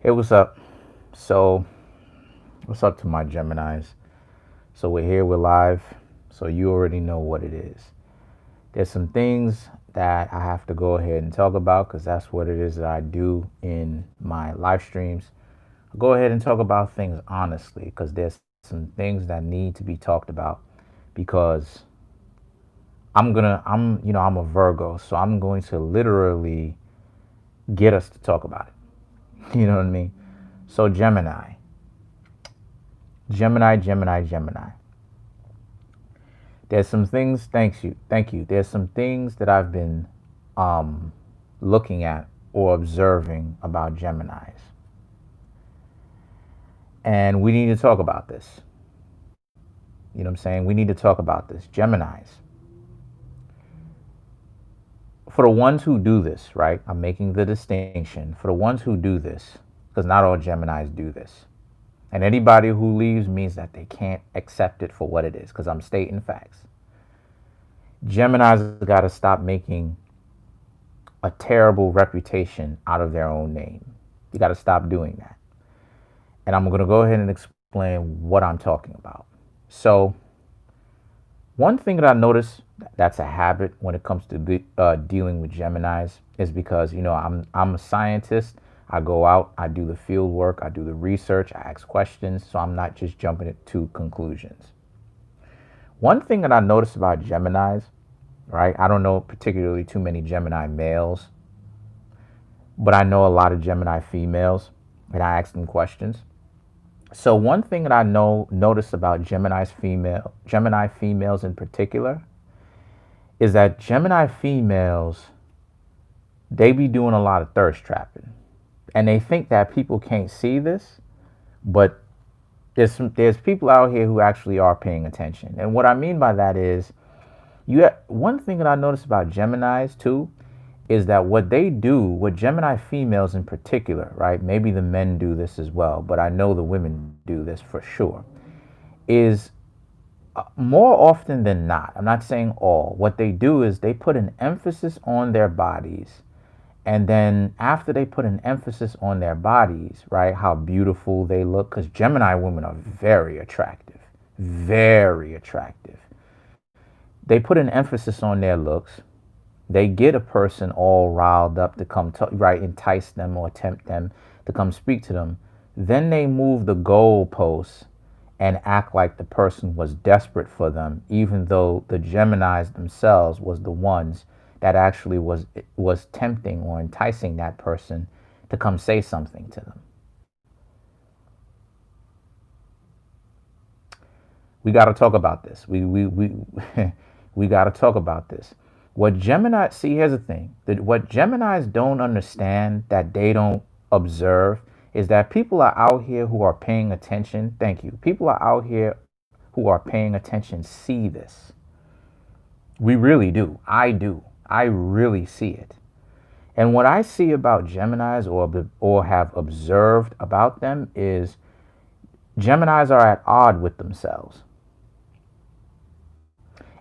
Hey, what's up? So, what's up to my Geminis? So, we're here, we're live. So, you already know what it is. There's some things that I have to go ahead and talk about because that's what it is that I do in my live streams. I'll go ahead and talk about things honestly because there's some things that need to be talked about because I'm a Virgo, so I'm going to literally get us to talk about it. You know what I mean? So, Gemini. There's some things, thank you. There's some things that I've been um, looking at or observing about Geminis. And we need to talk about this. You know what I'm saying? We need to talk about this. Geminis. For the ones who do this, right? I'm making the distinction. For the ones who do this, because not all Geminis do this. And anybody who leaves means that they can't accept it for what it is, because I'm stating facts. Gemini's got to stop making a terrible reputation out of their own name. You got to stop doing that. And I'm going to go ahead and explain what I'm talking about. So, one thing that I notice that's a habit when it comes to dealing with Geminis is because, I'm a scientist. I go out, I do the field work, I do the research, I ask questions, so I'm not just jumping to conclusions. One thing that I notice about Geminis, right? I don't know particularly too many Gemini males, but I know a lot of Gemini females, and I ask them questions. So one thing that I notice about Gemini females in particular, is that Gemini females, they be doing a lot of thirst trapping, and they think that people can't see this, but there's people out here who actually are paying attention. And what I mean by that is, one thing that I notice about Geminis too is that what they do, what Gemini females in particular, right? Maybe the men do this as well, but I know the women do this for sure, is more often than not, I'm not saying all, what they do is they put an emphasis on their bodies. And then after they put an emphasis on their bodies, right, how beautiful they look, because Gemini women are very attractive, very attractive. They put an emphasis on their looks. They get a person all riled up to come, right, entice them or tempt them to come speak to them. Then they move the goalposts and act like the person was desperate for them, even though the Geminis themselves was the ones that actually was tempting or enticing that person to come say something to them. We got to talk about this. We got to talk about this. What Gemini, see, here's the thing. What Geminis don't understand, that they don't observe, is that people are out here who are paying attention. Thank you. People are out here who are paying attention see this. We really do. I do. I really see it. And what I see about Geminis, or have observed about them, is Geminis are at odds with themselves.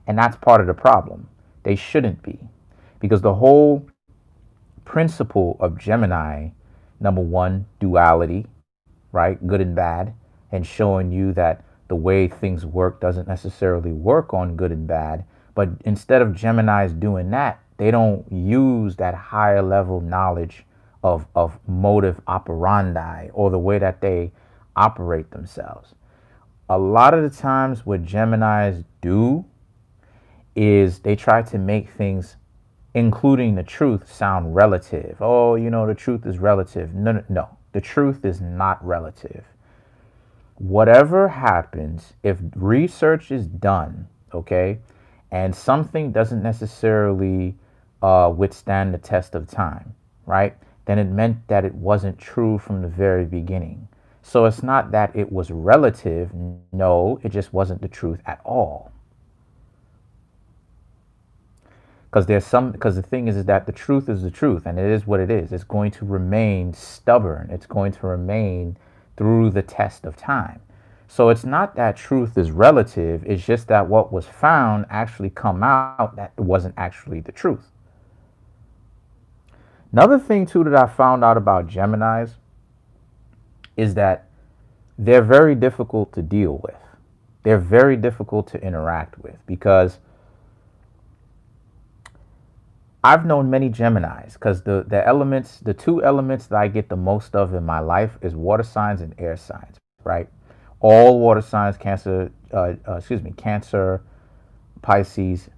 And that's part of the problem. They shouldn't be. Because the whole principle of Gemini, number one, duality, right? Good and bad, and showing you that the way things work doesn't necessarily work on good and bad. But instead of Geminis doing that, they don't use that higher level knowledge of motive operandi, or the way that they operate themselves. A lot of the times what Geminis do is they try to make things, including the truth, sound relative. Oh, the truth is relative. No. The truth is not relative. Whatever happens, if research is done, okay, and something doesn't necessarily withstand the test of time, right, then it meant that it wasn't true from the very beginning. So it's not that it was relative. No, it just wasn't the truth at all. Because the thing is that the truth is the truth, and it is what it is. It's going to remain stubborn. It's going to remain through the test of time. So it's not that truth is relative. It's just that what was found actually come out that it wasn't actually the truth. Another thing too that I found out about Geminis is that they're very difficult to deal with. They're very difficult to interact with because I've known many Geminis because the two elements that I get the most of in my life is water signs and air signs, right? All water signs, Cancer, Pisces,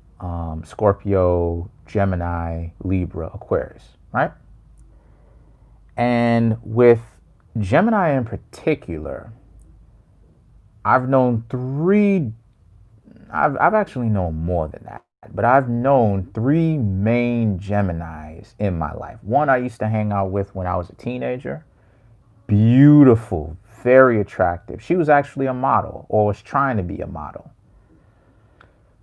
Scorpio, Gemini, Libra, Aquarius, right? And with Gemini in particular, I've known I've actually known more than that, but I've known three main Geminis in my life. One I used to hang out with when I was a teenager. Beautiful, very attractive. She was actually a model, or was trying to be a model.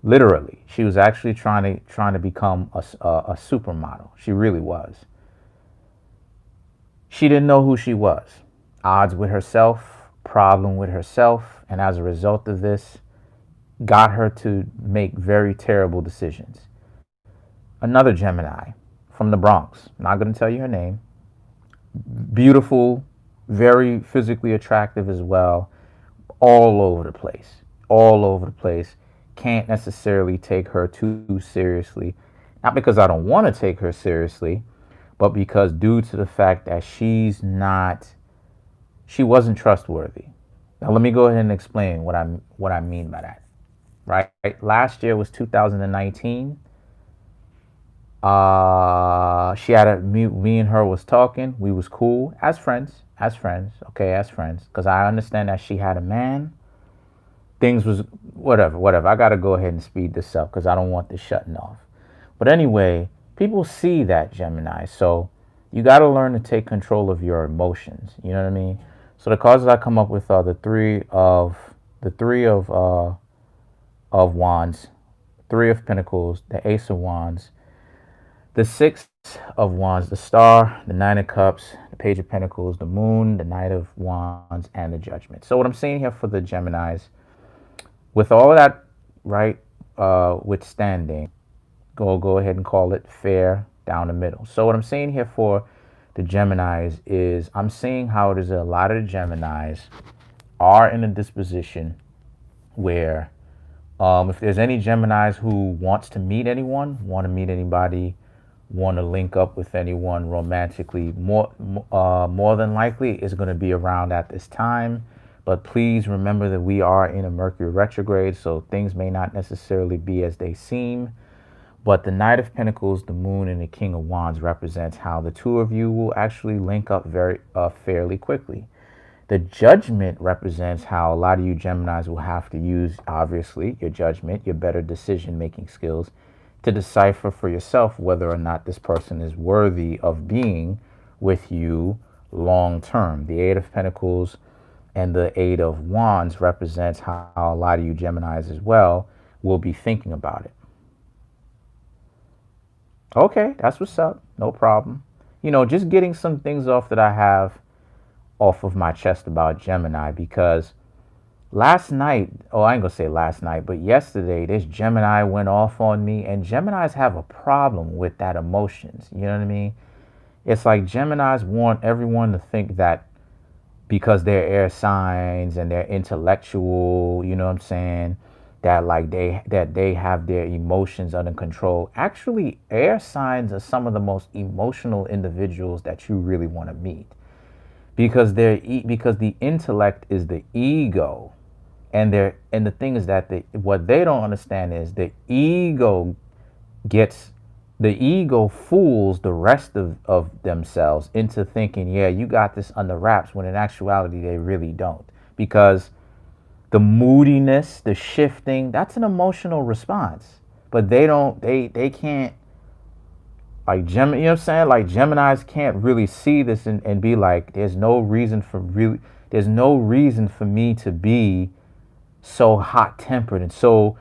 Literally, she was actually trying to become a supermodel. She really was. She didn't know who she was. Odds with herself, problem with herself, and as a result of this, got her to make very terrible decisions. Another Gemini from the Bronx, not going to tell you her name, beautiful, very physically attractive as well, all over the place, all over the place. Can't necessarily take her too seriously. Not because I don't want to take her seriously, but because due to the fact that she wasn't trustworthy. Now let me go ahead and explain what I mean by that. Right? Last year was 2019. She had me and her was talking. We was cool as friends, okay, as friends. Because I understand that she had a man. Things was whatever. I gotta go ahead and speed this up because I don't want this shutting off. But anyway, people see that, Gemini, so you gotta learn to take control of your emotions. You know what I mean? So the cards that I come up with are the three of Wands, Three of Pentacles, the Ace of Wands, the Six of Wands, the Star, the Nine of Cups, the Page of Pentacles, the Moon, the Knight of Wands, and the Judgment. So what I'm saying here for the Geminis, with all of that, right, withstanding, go ahead and call it fair down the middle. So what I'm saying here for the Geminis is I'm seeing how it is a lot of the Geminis are in a disposition where if there's any Geminis who want to meet anybody, want to link up with anyone romantically, more than likely is going to be around at this time. But please remember that we are in a Mercury retrograde, so things may not necessarily be as they seem. But the Knight of Pentacles, the Moon, and the King of Wands represents how the two of you will actually link up very fairly quickly. The Judgment represents how a lot of you Geminis will have to use, obviously, your judgment, your better decision-making skills, to decipher for yourself whether or not this person is worthy of being with you long-term. The Eight of Pentacles and the Eight of Wands represents how a lot of you Geminis as well will be thinking about it. Okay, that's what's up. No problem. You know, just getting some things off that I have off of my chest about Gemini, because last night, I ain't gonna say last night, but yesterday, this Gemini went off on me, and Geminis have a problem with that emotions. You know what I mean? It's like Geminis want everyone to think that because they're air signs and they're intellectual, you know what I'm saying, that like they have their emotions under control. Actually, air signs are some of the most emotional individuals that you really want to meet, because because the intellect is the ego, and the thing is that what they don't understand is the ego fools the rest of themselves into thinking, yeah, you got this under wraps, when in actuality they really don't. Because the moodiness, the shifting, that's an emotional response. But they can't, like Gemini, you know what I'm saying? Like Geminis can't really see this and be like, there's no reason for me to be so hot tempered and so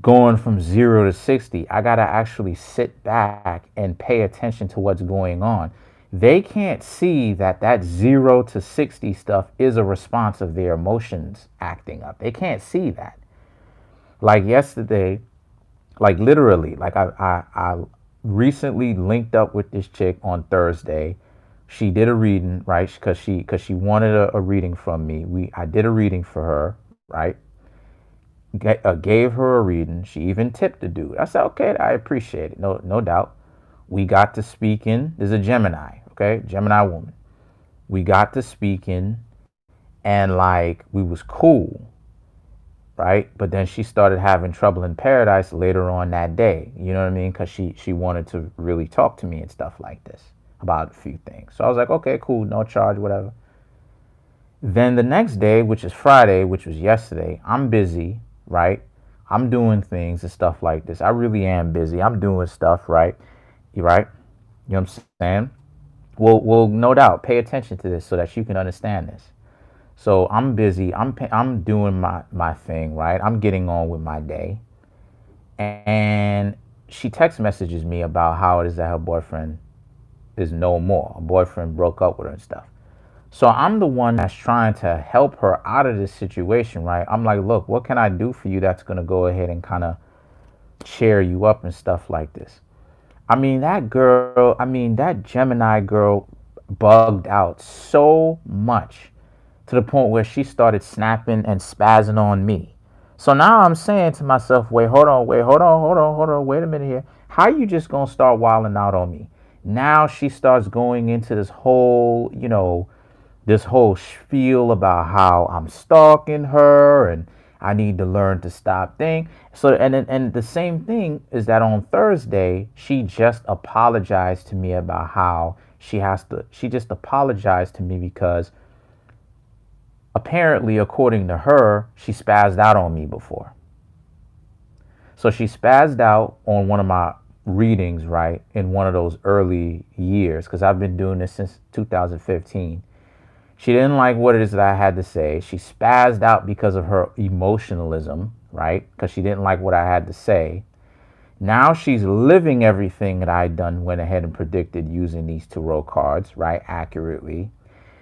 going from 0 to 60. I gotta actually sit back and pay attention to what's going on. They can't see that 0 to 60 stuff is a response of their emotions acting up. They can't see that. Like yesterday, like literally, like I recently linked up with this chick on Thursday. She did a reading, right? Because she wanted a reading from me. I did a reading for her, right? Gave her a reading. She even tipped the dude. I said, okay, I appreciate it. No doubt. We got to speaking. There's a Gemini, okay? Gemini woman. We got to speaking, and like we was cool, right? But then she started having trouble in paradise later on that day. You know what I mean? Because she wanted to really talk to me and stuff like this about a few things. So I was like, okay, cool, no charge, whatever. Then the next day, which is Friday, which was yesterday, I'm busy, right? I'm doing things and stuff like this. I really am busy. I'm doing stuff, right? You right? You know what I'm saying? Well, no doubt. Pay attention to this so that you can understand this. So I'm busy. I'm doing my thing, right? I'm getting on with my day, and she text messages me about how it is that her boyfriend is no more. Her boyfriend broke up with her and stuff. So I'm the one that's trying to help her out of this situation, right? I'm like, look, what can I do for you that's gonna go ahead and kind of cheer you up and stuff like this? That Gemini girl bugged out so much to the point where she started snapping and spazzing on me. So now I'm saying to myself, wait, hold on, wait a minute here. How you just gonna start wilding out on me? Now she starts going into this whole spiel about how I'm stalking her and I need to learn to stop thing. So and the same thing is that on Thursday she just apologized to me about how she just apologized to me because apparently according to her she spazzed out on me before. So she spazzed out on one of my readings, right, in one of those early years because I've been doing this since 2015. She didn't like what it is that I had to say. She spazzed out because of her emotionalism, right? Because she didn't like what I had to say. Now she's living everything that I done went ahead and predicted using these tarot cards, right, accurately.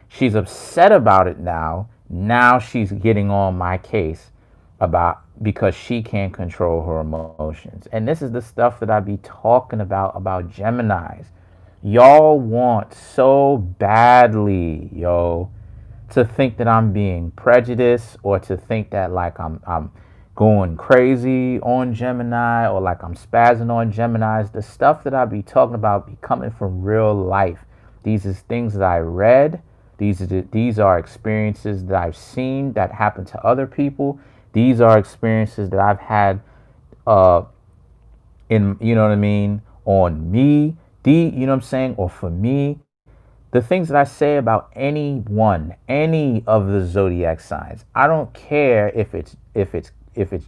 She's upset about it now. Now she's getting on my case about because she can't control her emotions. And this is the stuff that I be talking about Geminis. Y'all want so badly, to think that I'm being prejudiced or to think that like I'm going crazy on Gemini or like I'm spazzing on Geminis. The stuff that I be talking about be coming from real life. These is things that I read. These are experiences that I've seen that happen to other people. These are experiences that I've had in, you know what I mean, on me. You know what I'm saying, or for me. The things that I say about any of the zodiac signs. I don't care if it's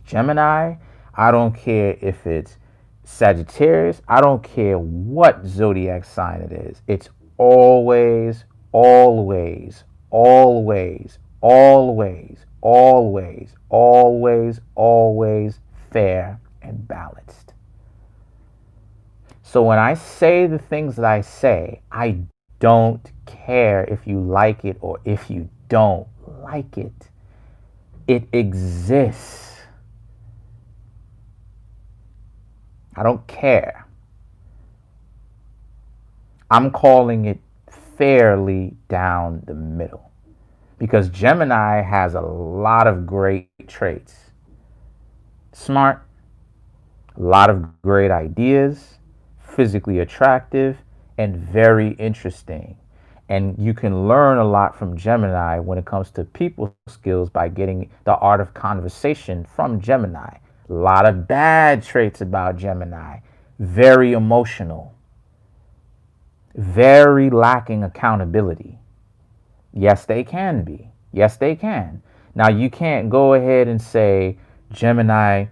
Gemini. I don't care if it's Sagittarius. I don't care what zodiac sign it is. It's always, always, always, always, always, always, always fair and balanced. So when I say the things that I say, I don't care if you like it or if you don't like it. It exists. I don't care. I'm calling it fairly down the middle because Gemini has a lot of great traits. Smart, a lot of great ideas, physically attractive, and very interesting. And you can learn a lot from Gemini when it comes to people skills by getting the art of conversation from Gemini. A lot of bad traits about Gemini. Very emotional. Very lacking accountability. Yes, they can be. Yes, they can. Now, you can't go ahead and say Gemini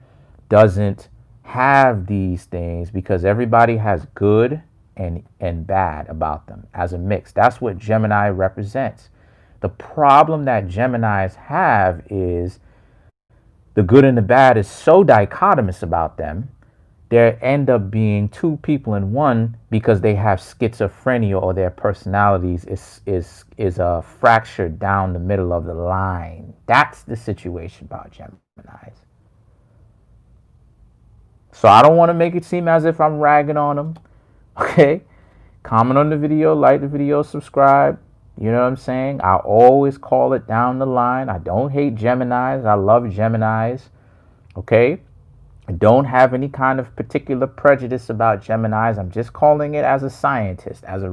doesn't have these things because everybody has good and bad about them as a mix. That's what Gemini represents. The problem that Geminis have is the good and the bad is so dichotomous about them. They end up being two people in one because they have schizophrenia or their personalities is fractured down the middle of the line. That's the situation about Geminis. So I don't want to make it seem as if I'm ragging on them, okay? Comment on the video, like the video, subscribe. You know what I'm saying? I always call it down the line. I don't hate Geminis. I love Geminis. Okay? I don't have any kind of particular prejudice about Geminis. I'm just calling it as a scientist, as a